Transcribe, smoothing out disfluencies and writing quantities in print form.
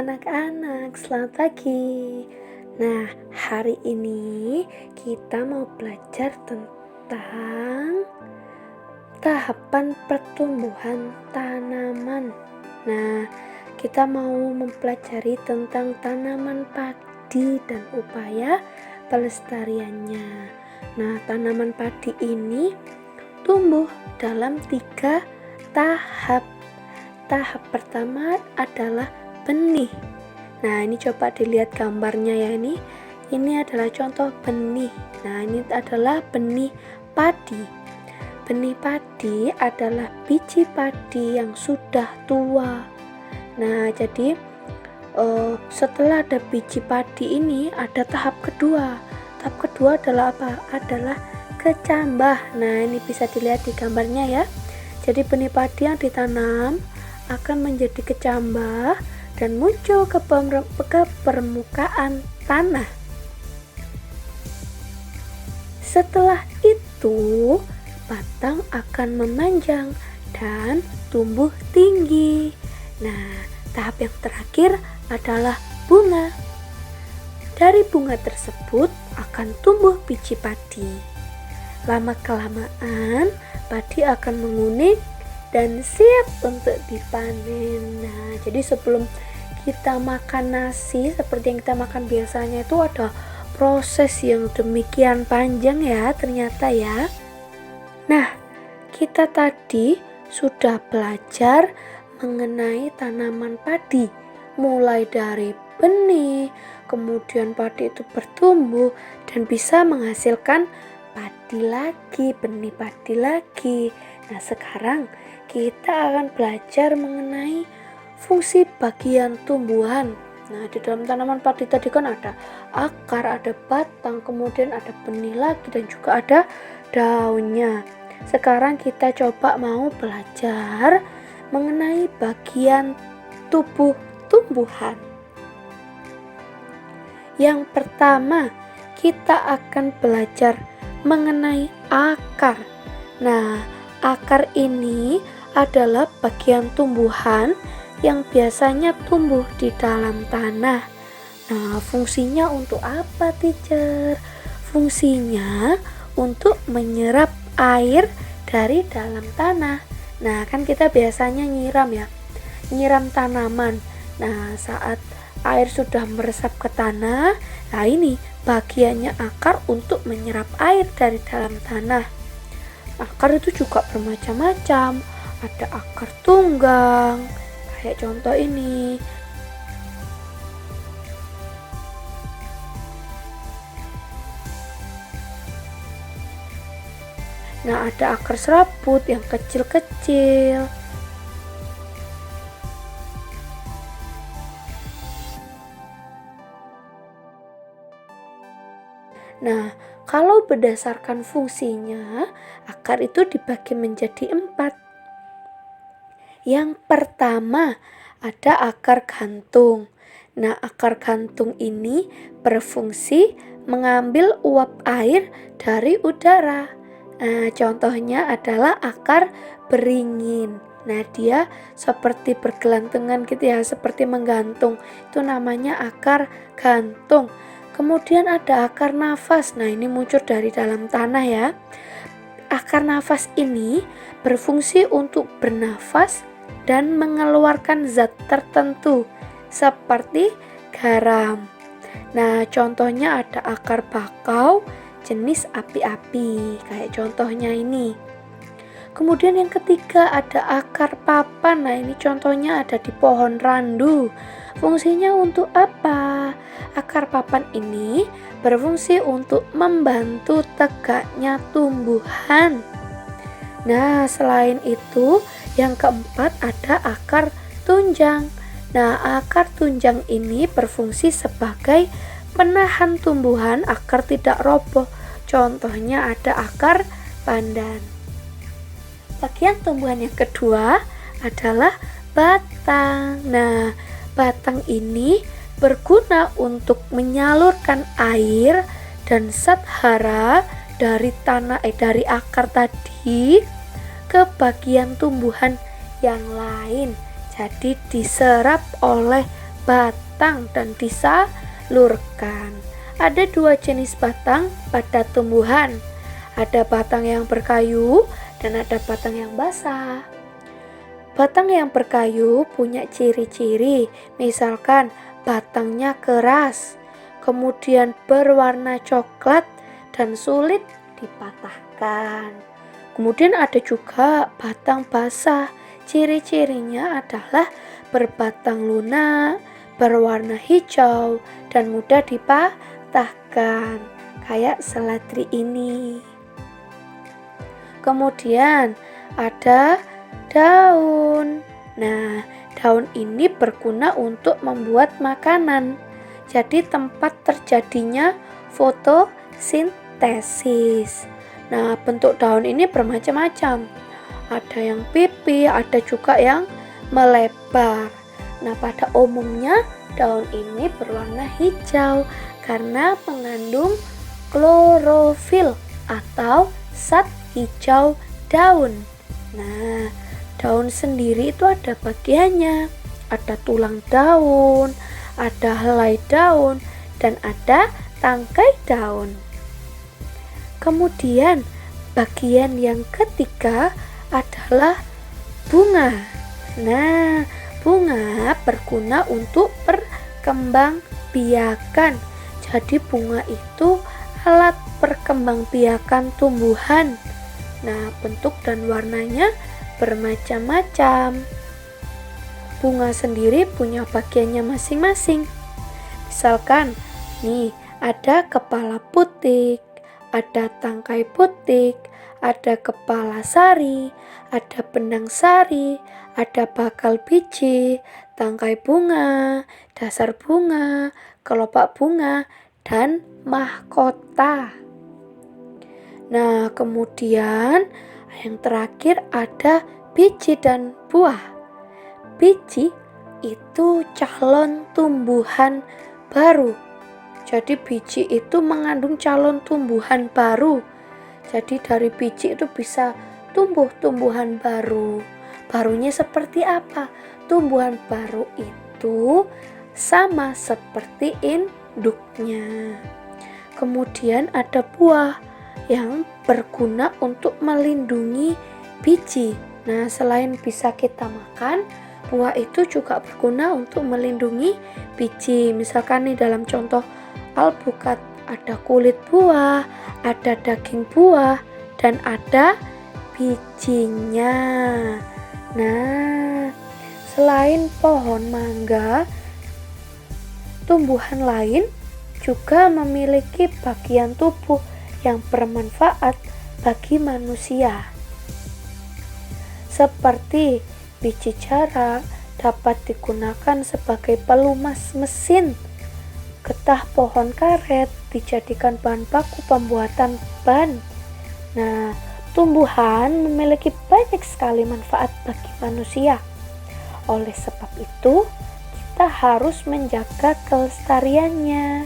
anak-anak, selamat pagi. Nah, hari ini kita mau belajar tentang tahapan pertumbuhan tanaman. Nah, kita mau mempelajari tentang tanaman padi dan upaya pelestariannya. Nah, tanaman padi ini tumbuh dalam 3 tahap. Tahap pertama adalah benih. Nah, ini coba dilihat gambarnya ya ini. Ini adalah contoh benih. Nah, ini adalah benih padi. Benih padi adalah biji padi yang sudah tua. Nah, jadi setelah ada biji padi ini ada tahap kedua. Tahap kedua adalah apa? Adalah kecambah. Nah, ini bisa dilihat di gambarnya ya. Jadi benih padi yang ditanam akan menjadi kecambah dan muncul ke permukaan tanah. Setelah itu, batang akan memanjang dan tumbuh tinggi. Nah, tahap yang terakhir adalah bunga. Dari bunga tersebut akan tumbuh biji padi. Lama-kelamaan, padi akan menguning dan siap untuk dipanen. Nah, jadi sebelum kita makan nasi seperti yang kita makan biasanya itu ada proses yang demikian panjang ya ternyata ya. Nah, kita tadi sudah belajar mengenai tanaman padi, mulai dari benih, kemudian padi itu bertumbuh dan bisa menghasilkan padi lagi, benih padi lagi. Nah, sekarang kita akan belajar mengenai fungsi bagian tumbuhan. Nah, di dalam tanaman padi tadi kan ada akar, ada batang, kemudian ada benih lagi dan juga ada daunnya. Sekarang kita coba mau belajar mengenai bagian tubuh tumbuhan. Yang pertama, kita akan belajar mengenai akar. Nah, akar ini adalah bagian tumbuhan yang biasanya tumbuh di dalam tanah. Nah, fungsinya untuk apa, teacher? Fungsinya untuk menyerap air dari dalam tanah. Nah, kan kita biasanya nyiram ya, nyiram tanaman. Nah, saat air sudah meresap ke tanah, nah ini bagiannya akar untuk menyerap air dari dalam tanah. Akar itu juga bermacam-macam, ada akar tunggang, kayak contoh ini. Nah, ada akar serabut yang kecil-kecil. Nah, kalau berdasarkan fungsinya, akar itu dibagi menjadi 4. Yang pertama, ada akar gantung. Nah, akar gantung ini berfungsi mengambil uap air dari udara. Nah, contohnya adalah akar beringin. Nah, dia seperti bergelantungan gitu ya, seperti menggantung. Itu namanya akar gantung. Kemudian ada akar nafas. Nah, ini muncul dari dalam tanah ya. Akar nafas ini berfungsi untuk bernafas dan mengeluarkan zat tertentu seperti garam. Nah, contohnya ada akar bakau jenis api-api, kayak contohnya ini. Kemudian yang ketiga ada akar papan. Nah, ini contohnya ada di pohon randu. Fungsinya untuk apa? Akar papan ini berfungsi untuk membantu tegaknya tumbuhan. Nah, selain itu, yang keempat ada akar tunjang. Nah, akar tunjang ini berfungsi sebagai penahan tumbuhan agar tidak roboh. Contohnya ada akar pandan. Bagian tumbuhan yang kedua adalah batang. Nah, batang ini berguna untuk menyalurkan air dan zat hara dari dari akar tadi ke bagian tumbuhan yang lain. Jadi diserap oleh batang dan disalurkan. Ada 2 jenis batang pada tumbuhan. Ada batang yang berkayu dan ada batang yang basah. Batang yang berkayu punya ciri-ciri, misalkan batangnya keras, kemudian berwarna coklat dan sulit dipatahkan. Kemudian ada juga batang basah. Ciri-cirinya adalah berbatang lunak, berwarna hijau, dan mudah dipatahkan, kayak seledri ini. Kemudian ada daun. Nah, daun ini berguna untuk membuat makanan. Jadi tempat terjadinya fotosintesis. Nah, bentuk daun ini bermacam-macam. Ada yang pipih, ada juga yang melebar. Nah, pada umumnya daun ini berwarna hijau karena mengandung klorofil atau zat hijau daun. Nah, daun sendiri itu ada bagiannya. Ada tulang daun, ada helai daun, dan ada tangkai daun. Kemudian bagian yang ketiga adalah bunga. Nah, bunga berguna untuk perkembangbiakan. Jadi bunga itu alat perkembangbiakan tumbuhan. Nah, bentuk dan warnanya bermacam-macam. Bunga sendiri punya bagiannya masing-masing. Misalkan, nih ada kepala putik, ada tangkai putik, ada kepala sari, ada benang sari, ada bakal biji, tangkai bunga, dasar bunga, kelopak bunga, dan mahkota. Nah, kemudian yang terakhir ada biji dan buah. Biji itu calon tumbuhan baru. Jadi biji itu mengandung calon tumbuhan baru. Jadi dari biji itu bisa tumbuh tumbuhan baru. Barunya seperti apa? Tumbuhan baru itu sama seperti induknya. Kemudian ada buah yang berguna untuk melindungi biji. Nah, selain bisa kita makan, buah itu juga berguna untuk melindungi biji. Misalkan nih dalam contoh alpukat ada kulit buah, ada daging buah, dan ada bijinya. Nah, selain pohon mangga, tumbuhan lain juga memiliki bagian tubuh yang bermanfaat bagi manusia. Seperti biji jarak dapat digunakan sebagai pelumas mesin. Getah pohon karet dijadikan bahan baku pembuatan ban. Nah, tumbuhan memiliki banyak sekali manfaat bagi manusia. Oleh sebab itu, kita harus menjaga kelestariannya.